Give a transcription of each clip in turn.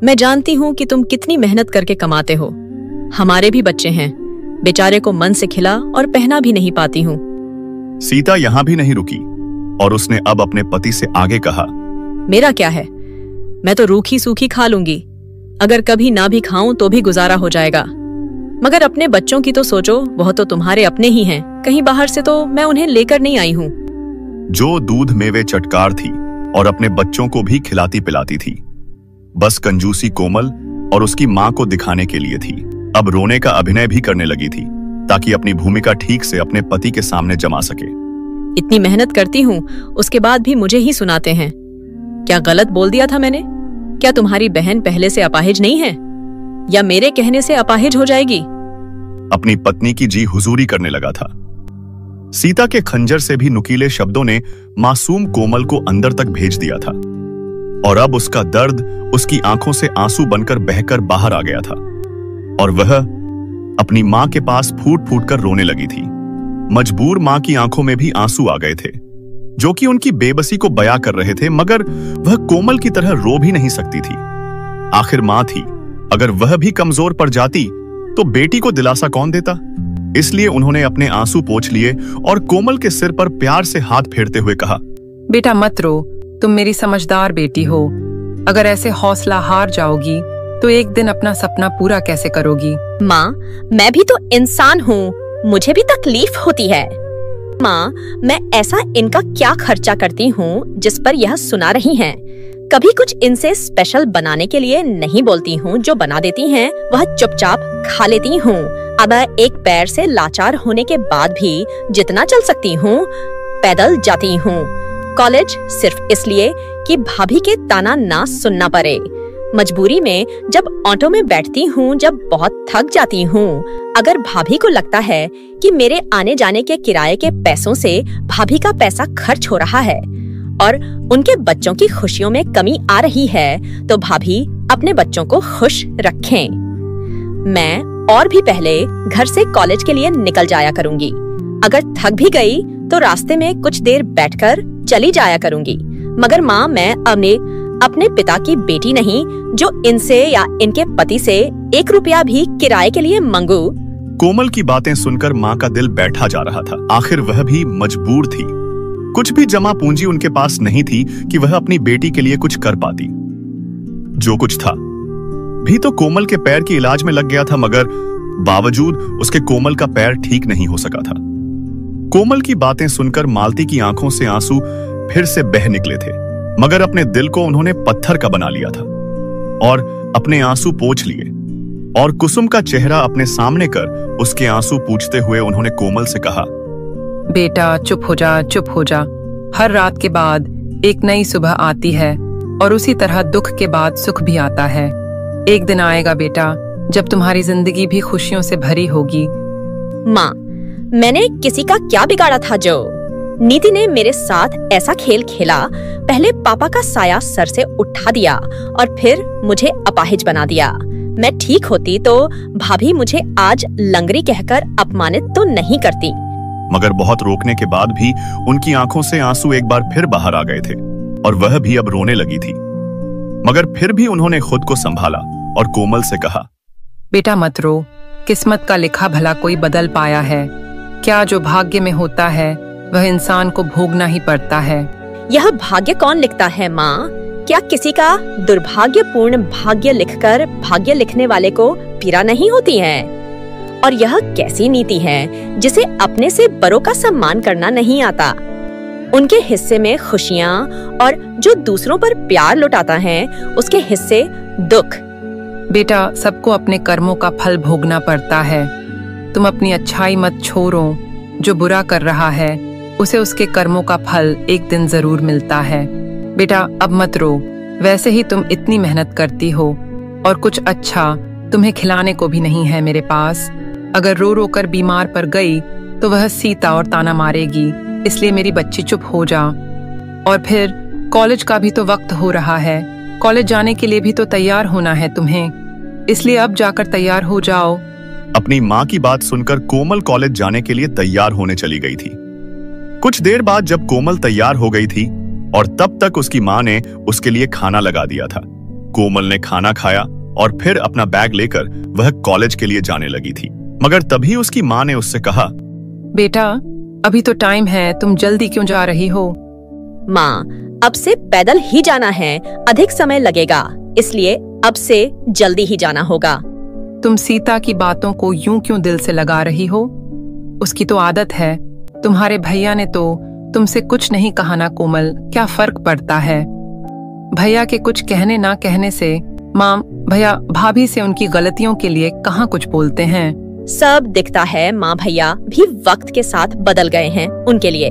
मैं जानती हूँ कि तुम कितनी मेहनत करके कमाते हो। हमारे भी बच्चे हैं, बेचारे को मन से खिला और पहना भी नहीं पाती हूँ। सीता यहाँ भी नहीं रुकी और उसने अब अपने पति से आगे कहा, मेरा क्या है, मैं तो रूखी सूखी खा लूंगी। अगर कभी ना भी खाऊं तो भी गुजारा हो जाएगा। मगर अपने बच्चों की तो सोचो, वह तो तुम्हारे अपने ही हैं, कहीं बाहर से तो मैं उन्हें लेकर नहीं आई हूँ। जो दूध मेवे चटकार थी और अपने बच्चों को भी खिलाती पिलाती थी, बस कंजूसी कोमल और उसकी माँ को दिखाने के लिए थी। अब रोने का अभिनय भी करने लगी थी ताकि अपनी भूमिका ठीक से अपने पति के सामने जमा सके। इतनी मेहनत करती हूँ, उसके बाद भी मुझे ही सुनाते हैं। क्या गलत बोल दिया था मैंने? क्या तुम्हारी बहन पहले से अपाहिज नहीं है, या मेरे कहने से अपाहिज हो जाएगी? अपनी पत्नी की जी हुजूरी करने लगा था। सीता के खंजर से भी नुकीले शब्दों ने मासूम कोमल को अंदर तक भेज दिया था और अब उसका दर्द उसकी आंखों से आंसू बनकर बहकर बाहर आ गया था और वह अपनी मां के पास फूट फूट कर रोने लगी थी। मजबूर मां की आंखों में भी आंसू आ गए थे, जो कि उनकी बेबसी को बयां कर रहे थे, मगर वह कोमल की तरह रो भी नहीं सकती थी। आखिर मां थी, अगर वह भी कमजोर पड़ जाती तो बेटी को दिलासा कौन देता? इसलिए उन्होंने अपने आंसू पोंछ लिए और कोमल के सिर पर प्यार से हाथ फेरते हुए कहा, बेटा मत रो, तुम मेरी समझदार बेटी हो। अगर ऐसे हौसला हार जाओगी तो एक दिन अपना सपना पूरा कैसे करोगी? माँ, मैं भी तो इंसान हूँ, मुझे भी तकलीफ होती है। माँ, मैं ऐसा इनका क्या खर्चा करती हूँ जिस पर यह सुना रही हैं। कभी कुछ इनसे स्पेशल बनाने के लिए नहीं बोलती हूँ, जो बना देती हैं वह चुपचाप खा लेती हूँ। अब एक पैर से लाचार होने के बाद भी जितना चल सकती हूँ पैदल जाती हूँ। कॉलेज सिर्फ इसलिए कि भाभी के ताना ना सुनना पड़े। मजबूरी में जब ऑटो में बैठती हूँ, जब बहुत थक जाती हूँ, अगर भाभी को लगता है कि मेरे आने जाने के किराए के पैसों से भाभी का पैसा खर्च हो रहा है और उनके बच्चों की खुशियों में कमी आ रही है, तो भाभी अपने बच्चों को खुश रखें। मैं और भी पहले घर से कॉलेज के लिए निकल जाया करूंगी। अगर थक भी गई तो रास्ते में कुछ देर बैठकर चली जाया करूंगी। मगर माँ, मैं अपने पिता की बेटी नहीं जो इनसे या इनके पति से 1 रुपया भी किराए के लिए मांगू। कोमल की बातें सुनकर माँ का दिल बैठा जा रहा था। आखिर वह भी मजबूर थी। कुछ भी जमा पूंजी उनके पास नहीं थी कि वह अपनी बेटी के लिए कुछ कर पाती। जो कुछ था भी तो कोमल के पैर के इलाज में लग गया था, मगर बावजूद उसके कोमल का पैर ठीक नहीं हो सका था। कोमल की बातें सुनकर मालती की आंखों से आंसू फिर से बह निकले थे, मगर अपने दिल को उन्होंने पत्थर का बना लिया था और अपने आंसू पोंछ लिए और कुसुम का चेहरा अपने सामने कर उसके आंसू पूछते हुए उन्होंने कोमल से कहा, बेटा चुप हो जा, चुप हो जा। हर रात के बाद एक नई सुबह आती है और उसी तरह दुख के बाद सुख भी आता है। एक दिन आएगा बेटा जब तुम्हारी जिंदगी भी खुशियों से भरी होगी। माँ, मैंने किसी का क्या बिगाड़ा था जो नीति ने मेरे साथ ऐसा खेल खेला? पहले पापा का साया सर से उठा दिया और फिर मुझे अपाहिज बना दिया। मैं ठीक होती तो भाभी मुझे आज लंगड़ी कहकर अपमानित तो नहीं करती। मगर बहुत रोकने के बाद भी उनकी आंखों से आंसू एक बार फिर बाहर आ गए थे और वह भी अब रोने लगी थी। मगर फिर भी उन्होंने खुद को संभाला और कोमल से कहा, बेटा मत रो, किस्मत का लिखा भला कोई बदल पाया है क्या? जो भाग्य में होता है वह इंसान को भोगना ही पड़ता है। यह भाग्य कौन लिखता है माँ? क्या किसी का दुर्भाग्यपूर्ण भाग्य लिखकर भाग्य लिखने वाले को पीड़ा नहीं होती है? और यह कैसी नीति है जिसे अपने से बड़ों का सम्मान करना नहीं आता? उनके हिस्से में खुशियाँ और जो दूसरों पर प्यार लुटाता है उसके हिस्से दुख। बेटा सबको अपने कर्मों का फल भोगना पड़ता है। तुम अपनी अच्छाई मत छोड़ो, जो बुरा कर रहा है उसे उसके कर्मों का फल एक दिन जरूर मिलता है। बेटा अब मत रो, वैसे ही तुम इतनी मेहनत करती हो और कुछ अच्छा तुम्हें खिलाने को भी नहीं है मेरे पास। अगर रो रो कर बीमार पड़ गई तो वह सीता और ताना मारेगी, इसलिए मेरी बच्ची चुप हो जा। और फिर कॉलेज का भी तो वक्त हो रहा है, कॉलेज जाने के लिए भी तो तैयार होना है तुम्हें, इसलिए अब जाकर तैयार हो जाओ। अपनी माँ की बात सुनकर कोमल कॉलेज जाने के लिए तैयार होने चली गई थी। कुछ देर बाद जब कोमल तैयार हो गई थी और तब तक उसकी माँ ने उसके लिए खाना लगा दिया था, कोमल ने खाना खाया और फिर अपना बैग लेकर वह कॉलेज के लिए जाने लगी थी। मगर तभी उसकी माँ ने उससे कहा, बेटा अभी तो टाइम है, तुम जल्दी क्यों जा रही हो? माँ, अब से पैदल ही जाना है, अधिक समय लगेगा, इसलिए अब से जल्दी ही जाना होगा। तुम सीता की बातों को यूं क्यों दिल से लगा रही हो? उसकी तो आदत है। तुम्हारे भैया ने तो तुमसे कुछ नहीं कहा ना कोमल, क्या फर्क पड़ता है? भैया के कुछ कहने ना कहने से माँ भैया भाभी से उनकी गलतियों के लिए कहाँ कुछ बोलते हैं। सब दिखता है माँ भैया भी वक्त के साथ बदल गए हैं उनके लिए।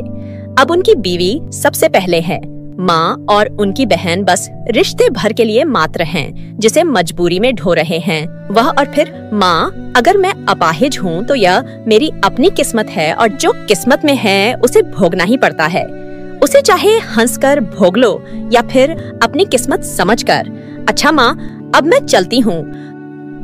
अब उनकी बीवी सबसे पहले है, माँ और उनकी बहन बस रिश्ते भर के लिए मात्र हैं, जिसे मजबूरी में ढो रहे हैं वह। और फिर माँ, अगर मैं अपाहिज हूँ तो यह मेरी अपनी किस्मत है और जो किस्मत में है उसे भोगना ही पड़ता है। उसे चाहे हंसकर भोग लो या फिर अपनी किस्मत समझकर। अच्छा माँ, अब मैं चलती हूँ।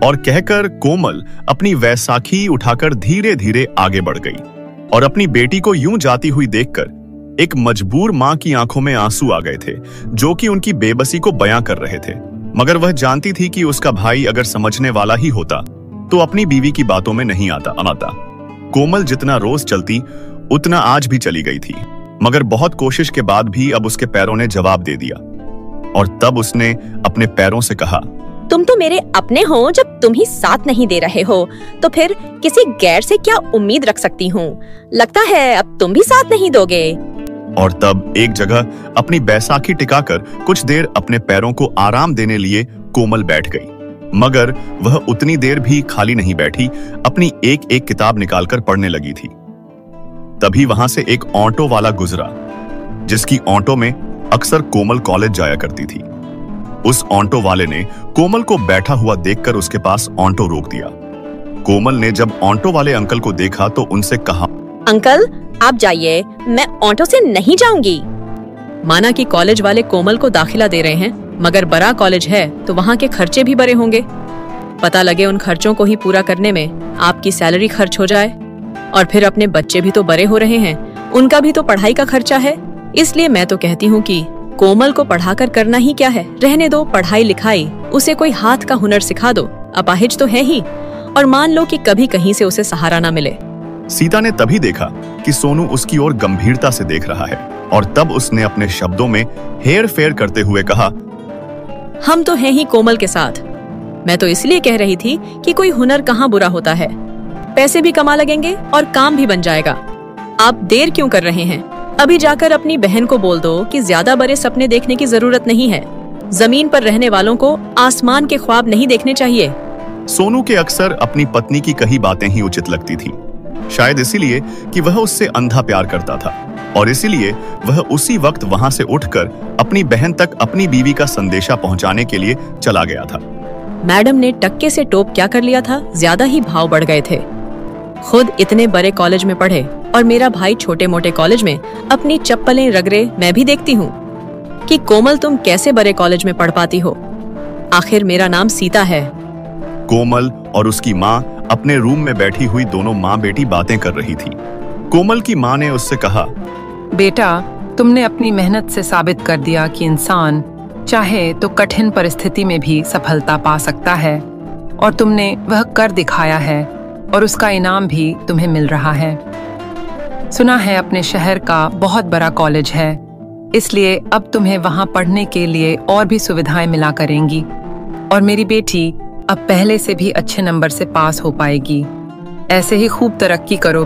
और कहकर कोमल अपनी वैसाखी उठाकर धीरे धीरे आगे बढ़ गई और अपनी बेटी को यूं जाती हुई देखकर एक मजबूर माँ की आंखों में आंसू आ गए थे, जो कि उनकी बेबसी को बयां कर रहे थे। मगर वह जानती थी कि उसका भाई अगर समझने वाला ही होता तो अपनी बीवी की बातों में नहीं आता। कोमल जितना रोज चलती उतना आज भी चली गई थी, मगर बहुत कोशिश के बाद भी अब उसके पैरों ने जवाब दे दिया। और तब उसने अपने पैरों से कहा, तुम तो मेरे अपने हो, जब तुम ही साथ नहीं दे रहे हो तो फिर किसी गैर से क्या उम्मीद रख सकती हूँ? लगता है अब तुम भी साथ नहीं दोगे। और तब एक जगह अपनी बैसाखी टिकाकर कुछ देर अपने पैरों को आराम देने लिए कोमल बैठ गई। मगर वह उतनी देर भी खाली नहीं बैठी, अपनी एक एक किताब निकालकर पढ़ने लगी थी। तभी वहां से एक ऑटो वाला गुजरा, जिसकी ऑटो में अक्सर कोमल कॉलेज जाया करती थी। उस ऑटो वाले ने कोमल को बैठा हुआ देखकर उसके पास ऑटो रोक दिया। कोमल ने जब ऑटो वाले अंकल को देखा तो उनसे कहा, अंकल आप जाइए, मैं ऑटो से नहीं जाऊंगी। माना कि कॉलेज वाले कोमल को दाखिला दे रहे हैं, मगर बड़ा कॉलेज है तो वहाँ के खर्चे भी बड़े होंगे। पता लगे उन खर्चों को ही पूरा करने में आपकी सैलरी खर्च हो जाए। और फिर अपने बच्चे भी तो बड़े हो रहे हैं, उनका भी तो पढ़ाई का खर्चा है। इसलिए मैं तो कहती हूँ कि कोमल को पढ़ाकर करना ही क्या है, रहने दो पढ़ाई लिखाई, उसे कोई हाथ का हुनर सिखा दो। अपाहिज तो है ही, और मान लो कि कभी कहीं से उसे सहारा ना मिले। सीता ने तभी देखा कि सोनू उसकी ओर गंभीरता से देख रहा है और तब उसने अपने शब्दों में हेर फेर करते हुए कहा, हम तो हैं ही कोमल के साथ। मैं तो इसलिए कह रही थी कि कोई हुनर कहाँ बुरा होता है, पैसे भी कमा लगेंगे और काम भी बन जाएगा। आप देर क्यों कर रहे हैं? अभी जाकर अपनी बहन को बोल दो कि ज्यादा बड़े सपने देखने की जरूरत नहीं है। जमीन पर रहने वालों को आसमान के ख्वाब नहीं देखने चाहिए। सोनू के अक्सर अपनी पत्नी की कही बातें ही उचित लगती थी, शायद इसीलिए कि वह उससे अंधा प्यार करता था और इसीलिए वह उसी वक्त वहां से उठकर अपनी बहन तक अपनी बीवी का संदेशा पहुंचाने के लिए चला गया था। मैडम ने टक्के से टोप क्या कर लिया था, ज्यादा ही भाव बढ़ गए थे। खुद इतने बड़े कॉलेज में पढ़े और मेरा भाई छोटे मोटे कॉलेज में अपनी चप्पलें रगड़े मैं भी देखती हूँ कि कोमल तुम कैसे बड़े कॉलेज में पढ़ पाती हो। आखिर मेरा नाम सीता है। कोमल और उसकी माँ अपने रूम में बैठी हुई दोनों माँ बेटी बातें कर रही थी। कोमल की माँ ने उससे कहा, बेटा तुमने अपनी मेहनत से साबित कर दिया कि इंसान चाहे तो कठिन परिस्थिति में भी सफलता पा सकता है, और तुमने वह कर दिखाया है और उसका इनाम भी तुम्हें मिल रहा है। सुना है अपने शहर का बहुत बड़ा कॉलेज है, इसलिए अब तुम्हें वहां पढ़ने के लिए और भी सुविधाएं मिला करेंगी और मेरी बेटी अब पहले से भी अच्छे नंबर से पास हो पाएगी। ऐसे ही खूब तरक्की करो।